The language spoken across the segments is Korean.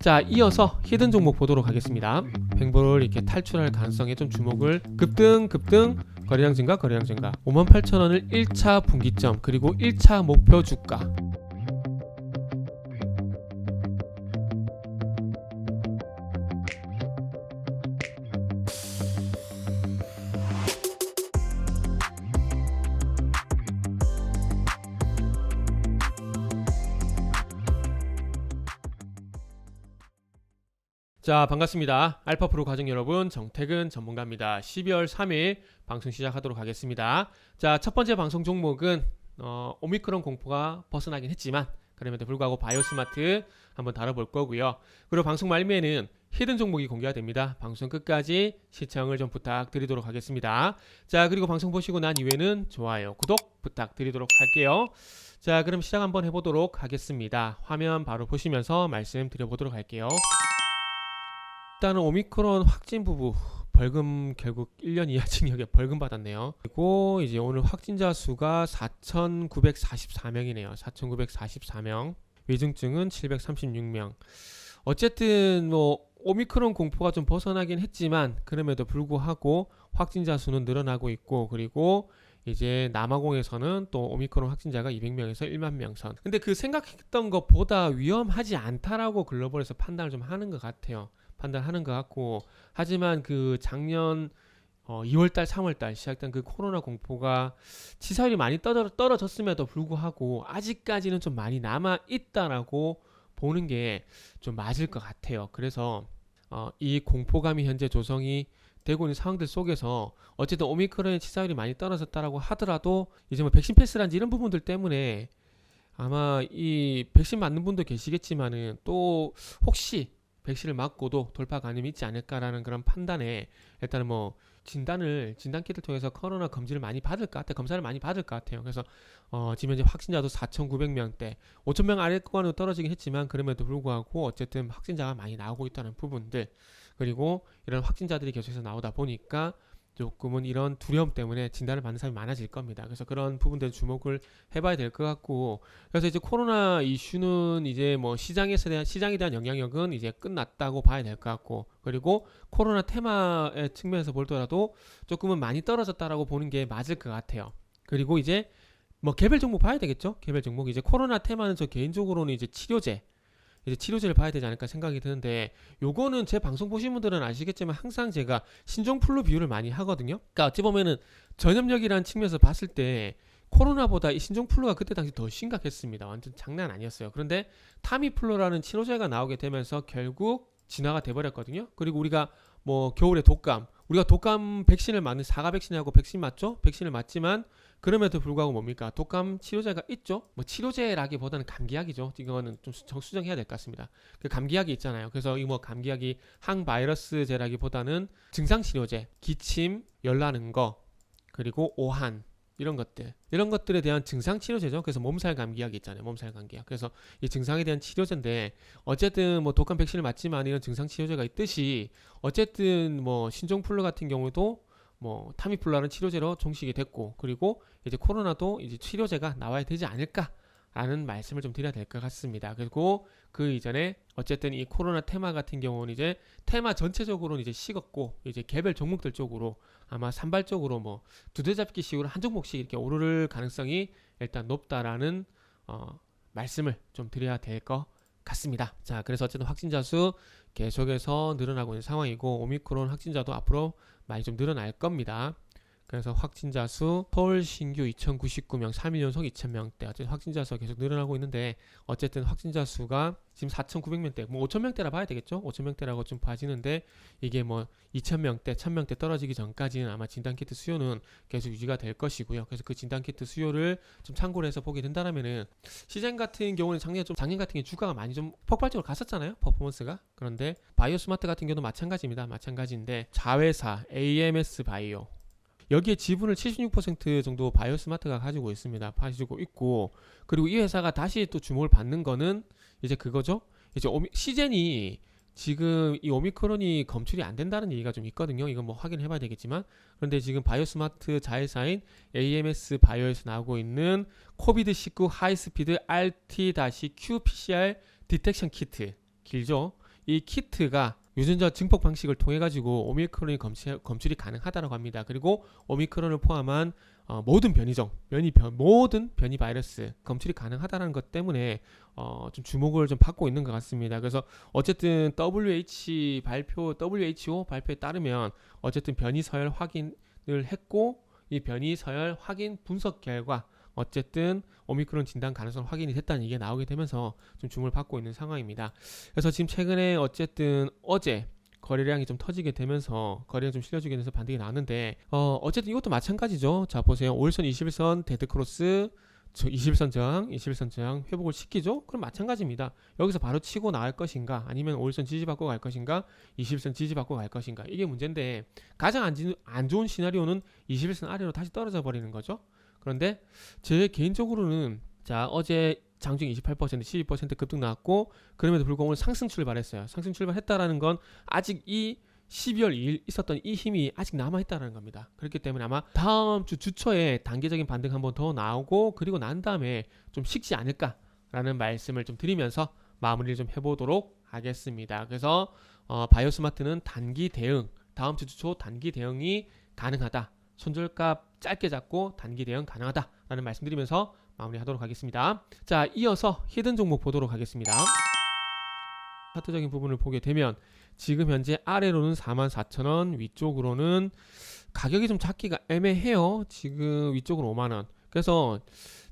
자, 이어서 히든 종목 보도록 하겠습니다. 횡보를 이렇게 탈출할 가능성에 좀 주목을 급등 거래량 증가 58,000원을 1차 분기점 그리고 1차 목표 주가. 자, 반갑습니다. 알파프로 가족 여러분, 정태근 전문가입니다. 12월 3일 방송 시작하도록 하겠습니다. 자, 첫 번째 방송 종목은 오미크론 공포가 벗어나긴 했지만 그럼에도 불구하고 바이오스마트 한번 다뤄볼 거고요. 그리고 방송 말미에는 히든 종목이 공개가 됩니다. 방송 끝까지 시청을 좀 부탁드리도록 하겠습니다. 자, 그리고 방송 보시고 난 이후에는 좋아요, 구독 부탁드리도록 할게요. 자, 그럼 시작 한번 해보도록 하겠습니다. 화면 바로 보시면서 말씀드려보도록 할게요. 일단은 오미크론 확진 부부 벌금 결국 1년 이하 징역에 벌금 받았네요. 그리고 이제 오늘 확진자 수가 4,944명이네요. 4,944명. 위중증은 736명. 어쨌든 뭐 오미크론 공포가 좀 벗어나긴 했지만 그럼에도 불구하고 확진자 수는 늘어나고 있고, 그리고 이제 남아공에서는 또 오미크론 확진자가 200명에서 1만 명 선. 근데 그 생각했던 것보다 위험하지 않다라고 글로벌에서 판단을 좀 하는 것 같아요. 판단하는 것 같고, 하지만 그 작년 2월달 3월달 시작된 그 코로나 공포가 치사율이 많이 떨어졌음에도 불구하고 아직까지는 좀 많이 남아있다라고 보는 게 좀 맞을 것 같아요. 그래서 이 공포감이 현재 조성이 되고 있는 상황들 속에서 어쨌든 오미크론의 치사율이 많이 떨어졌다라고 하더라도 이제 뭐 백신 패스란지 이런 부분들 때문에 아마 이 백신 맞는 분도 계시겠지만은 또 혹시 백신을 맞고도 돌파 가능이 있지 않을까라는 그런 판단에 일단은 뭐 진단키트를 통해서 코로나 검사를 많이 받을 것 같아요. 그래서 지금 현재 확진자도 4,900명대, 5,000명 아래권으로 떨어지긴 했지만 그럼에도 불구하고 어쨌든 확진자가 많이 나오고 있다는 부분들, 그리고 이런 확진자들이 계속해서 나오다 보니까 조금은 이런 두려움 때문에 진단을 받는 사람이 많아질 겁니다. 그래서 그런 부분들 주목을 해봐야 될 것 같고, 그래서 이제 코로나 이슈는 이제 뭐 시장에 대한 영향력은 이제 끝났다고 봐야 될 것 같고, 그리고 코로나 테마의 측면에서 보더라도 조금은 많이 떨어졌다라고 보는 게 맞을 것 같아요. 그리고 이제 뭐 개별 종목 봐야 되겠죠. 개별 종목 이제 코로나 테마는 저 개인적으로는 이제 치료제를 봐야 되지 않을까 생각이 드는데, 요거는 제 방송 보신 분들은 아시겠지만 항상 제가 신종플루 비유를 많이 하거든요. 그러니까 어찌 보면은 전염력이라는 측면에서 봤을 때 코로나보다 이 신종플루가 그때 당시 더 심각했습니다. 완전 장난 아니었어요. 그런데 타미플루라는 치료제가 나오게 되면서 결국 진화가 돼버렸거든요. 그리고 우리가 뭐 겨울에 우리가 독감 백신을 맞는 사과 백신하고 백신 맞죠? 백신을 맞지만 그럼에도 불구하고 뭡니까? 독감 치료제가 있죠? 뭐 치료제라기보다는 감기약이죠. 이거는 좀 수정해야 될 것 같습니다. 그 감기약이 있잖아요. 그래서 이 뭐 감기약이 항바이러스제라기보다는 증상치료제, 기침, 열나는 거, 그리고 오한, 이런 것들에 대한 증상치료제죠. 그래서 몸살 감기약이 있잖아요. 몸살 감기약. 그래서 이 증상에 대한 치료제인데, 어쨌든 뭐 독감 백신을 맞지만 이런 증상치료제가 있듯이 어쨌든 뭐 신종플루 같은 경우도 뭐 타미플루라는 치료제로 종식이 됐고, 그리고 이제 코로나도 이제 치료제가 나와야 되지 않을까라는 말씀을 좀 드려야 될 것 같습니다. 그리고 그 이전에 어쨌든 이 코로나 테마 같은 경우는 이제 테마 전체적으로는 이제 식었고, 이제 개별 종목들 쪽으로 아마 산발적으로 뭐 두더잡기 식으로 한 종목씩 이렇게 오를 가능성이 일단 높다라는 말씀을 좀 드려야 될 것 같습니다. 자, 그래서 어쨌든 확진자 수 계속해서 늘어나고 있는 상황이고, 오미크론 확진자도 앞으로 많이 좀 늘어날 겁니다. 그래서 확진자 수 서울 신규 2,099명, 3일 연속 2,000명대, 어쨌든 확진자 수가 계속 늘어나고 있는데, 어쨌든 확진자 수가 지금 4,900명대, 뭐 5,000명대라 봐야 되겠죠? 5,000명대라고 좀 봐지는데, 이게 뭐 2,000명대, 1,000명대 떨어지기 전까지는 아마 진단키트 수요는 계속 유지가 될 것이고요. 그래서 그 진단키트 수요를 좀 참고를 해서 보게 된다면은, 시장 같은 경우는 작년 같은 경우 주가가 많이 좀 폭발적으로 갔었잖아요, 퍼포먼스가. 그런데 바이오스마트 같은 경우도 마찬가지인데, 자회사 AMS 바이오, 여기에 지분을 76% 정도 바이오스마트가 가지고 있고, 그리고 이 회사가 다시 또 주목을 받는 거는 이제 그거죠. 이제 시젠이 지금 이 오미크론이 검출이 안 된다는 얘기가 좀 있거든요. 이건 뭐 확인해 봐야 되겠지만, 그런데 지금 바이오스마트 자회사인 AMS 바이오에서 나오고 있는 코비드19 하이스피드 RT-qPCR 디텍션 키트, 길죠? 이 키트가 유전자 증폭 방식을 통해 가지고 오미크론이 검출이 가능하다고 합니다. 그리고 오미크론을 포함한 모든 변이종, 모든 변이 바이러스 검출이 가능하다는 것 때문에 좀 주목을 좀 받고 있는 것 같습니다. 그래서 어쨌든 WHO 발표에 따르면 어쨌든 변이 서열 확인을 했고 이 변이 서열 확인 분석 결과 어쨌든 오미크론 진단 가능성 확인이 됐다는 이게 나오게 되면서 좀 주목을 받고 있는 상황입니다. 그래서 지금 최근에 어쨌든 어제 거래량이 좀 터지게 되면서 거래량 좀 실려주게 돼서 반등이 나왔는데 어쨌든 이것도 마찬가지죠. 자 보세요. 5일선 21선 데드크로스 21선 저항 회복을 시키죠. 그럼 마찬가지입니다. 여기서 바로 치고 나갈 것인가 아니면 5일선 지지받고 갈 것인가 21선 지지받고 갈 것인가 이게 문제인데 가장 안 좋은 시나리오는 21선 아래로 다시 떨어져 버리는 거죠. 그런데 제 개인적으로는 자 어제 장중 28% 12% 급등 나왔고 그럼에도 불구하고 오늘 상승 출발했어요. 상승 출발했다라는 건 아직 이 12월 2일 있었던 이 힘이 아직 남아있다는 겁니다. 그렇기 때문에 아마 다음 주 주초에 단계적인 반등 한번 더 나오고 그리고 난 다음에 좀 식지 않을까라는 말씀을 좀 드리면서 마무리를 좀 해보도록 하겠습니다. 그래서 바이오스마트는 단기 대응, 다음 주 주초 단기 대응이 가능하다. 손절값 짧게 잡고 단기 대응 가능하다라는 말씀드리면서 마무리하도록 하겠습니다. 자, 이어서 히든 종목 보도록 하겠습니다. 차트적인 부분을 보게 되면 지금 현재 아래로는 44,000원, 위쪽으로는 가격이 좀 잡기가 애매해요. 지금 위쪽으로 5만원. 그래서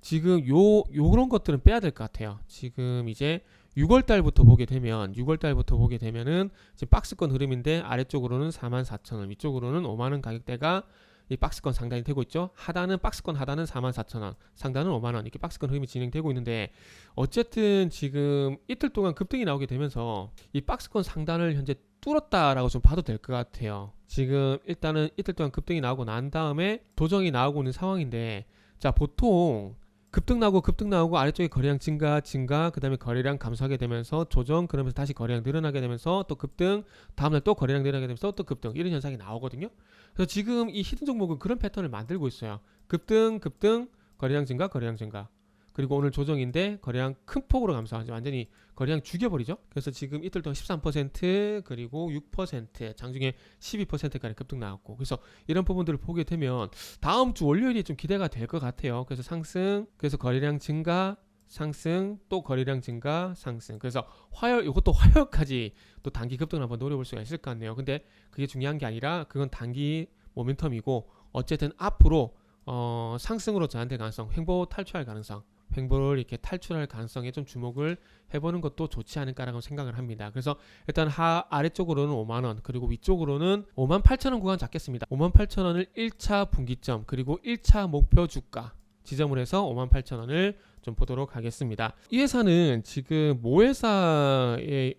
지금 요런 것들은 빼야 될 것 같아요. 지금 이제 6월달부터 보게 되면은 지금 박스권 흐름인데 아래쪽으로는 44,000원, 위쪽으로는 5만원 가격대가 이 박스권 상단이 되고 있죠. 박스권 하단은 44,000원, 상단은 5만원 이렇게 박스권 흐름이 진행되고 있는데 어쨌든 지금 이틀 동안 급등이 나오게 되면서 이 박스권 상단을 현재 뚫었다라고 좀 봐도 될 것 같아요. 지금 일단은 이틀 동안 급등이 나오고 난 다음에 도정이 나오고 있는 상황인데 자 보통 급등 나오고 아래쪽에 거래량 증가 그 다음에 거래량 감소하게 되면서 조정 그러면서 다시 거래량 늘어나게 되면서 또 급등 다음날 또 거래량 늘어나게 되면서 또 급등 이런 현상이 나오거든요. 그래서 지금 이 히든 종목은 그런 패턴을 만들고 있어요. 급등 거래량 증가 그리고 오늘 조정인데 거래량 큰 폭으로 감소하죠. 완전히 거래량 죽여버리죠. 그래서 지금 이틀 동안 13% 그리고 6% 장중에 12%까지 급등 나왔고 그래서 이런 부분들을 보게 되면 다음 주 월요일이 좀 기대가 될 것 같아요. 그래서 상승 그래서 거래량 증가 상승 또 거래량 증가 상승 그래서 이것도 화요일까지 또 단기 급등을 한번 노려볼 수가 있을 것 같네요. 근데 그게 중요한 게 아니라 그건 단기 모멘텀이고 어쨌든 앞으로 상승으로 전환될 가능성 횡보 탈출할 가능성 횡보를 이렇게 탈출할 가능성에 좀 주목을 해보는 것도 좋지 않을까라고 생각을 합니다. 그래서 일단 아래쪽으로는 5만원 그리고 위쪽으로는 58,000원 구간 잡겠습니다. 58,000원을 1차 분기점 그리고 1차 목표 주가 지점을 해서 58,000원을 좀 보도록 하겠습니다. 이 회사는 지금 모회사의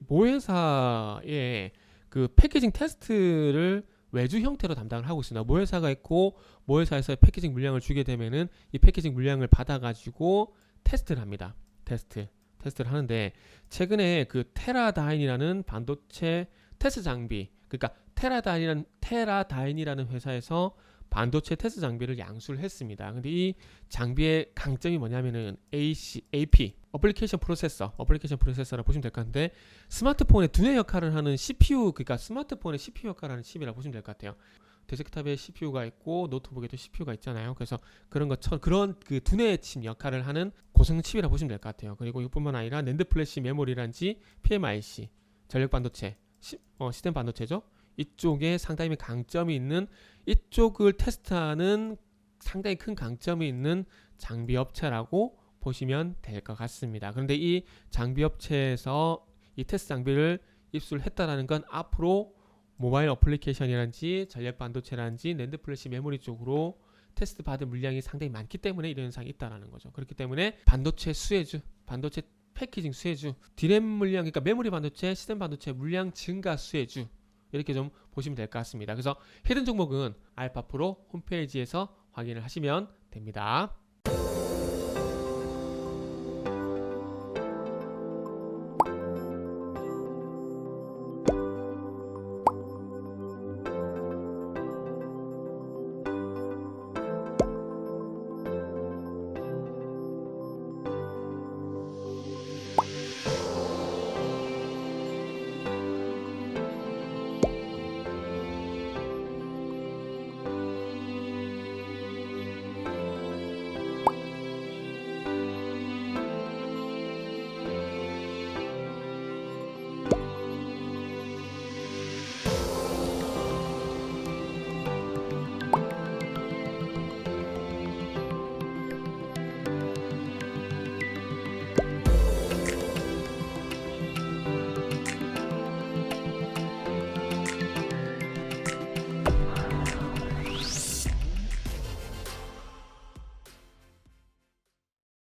그 패키징 테스트를 외주 형태로 담당을 하고 있습니다. 모회사가 있고 모회사에서 패키징 물량을 주게 되면은 이 패키징 물량을 받아가지고 테스트를 합니다. 테스트를 하는데 최근에 그 테라다인이라는 반도체 테스트 장비, 그러니까 테라다인이라는 회사에서 반도체 테스트 장비를 양수를 했습니다. 근데 이 장비의 강점이 뭐냐면은 AP 어플리케이션 프로세서라고 보시면 될 것 같은데 스마트폰의 두뇌 역할을 하는 CPU 그러니까 스마트폰의 CPU 역할을 하는 칩이라고 보시면 될 것 같아요. 데스크탑에 CPU가 있고 노트북에도 CPU가 있잖아요. 그래서 그런 것처럼 그런 그 두뇌 칩 역할을 하는 고성능 칩이라고 보시면 될 것 같아요. 그리고 이뿐만 아니라 낸드 플래시 메모리란지 PMIC 전력 반도체 시스템 반도체죠. 이쪽에 상당히 강점이 있는 이쪽을 테스트하는 상당히 큰 강점이 있는 장비 업체라고 보시면 될 것 같습니다. 그런데 이 장비 업체에서 이 테스트 장비를 입수를 했다라는 건 앞으로 모바일 어플리케이션이란지 전력 반도체란지 낸드 플래시 메모리 쪽으로 테스트 받은 물량이 상당히 많기 때문에 이런 현상이 있다라는 거죠. 그렇기 때문에 반도체 수혜주, 반도체 패키징 수혜주, 디램 물량 그러니까 메모리 반도체, 시스템 반도체 물량 증가 수혜주 이렇게 좀 보시면 될 것 같습니다. 그래서 히든 종목은 알파프로 홈페이지에서 확인을 하시면 됩니다.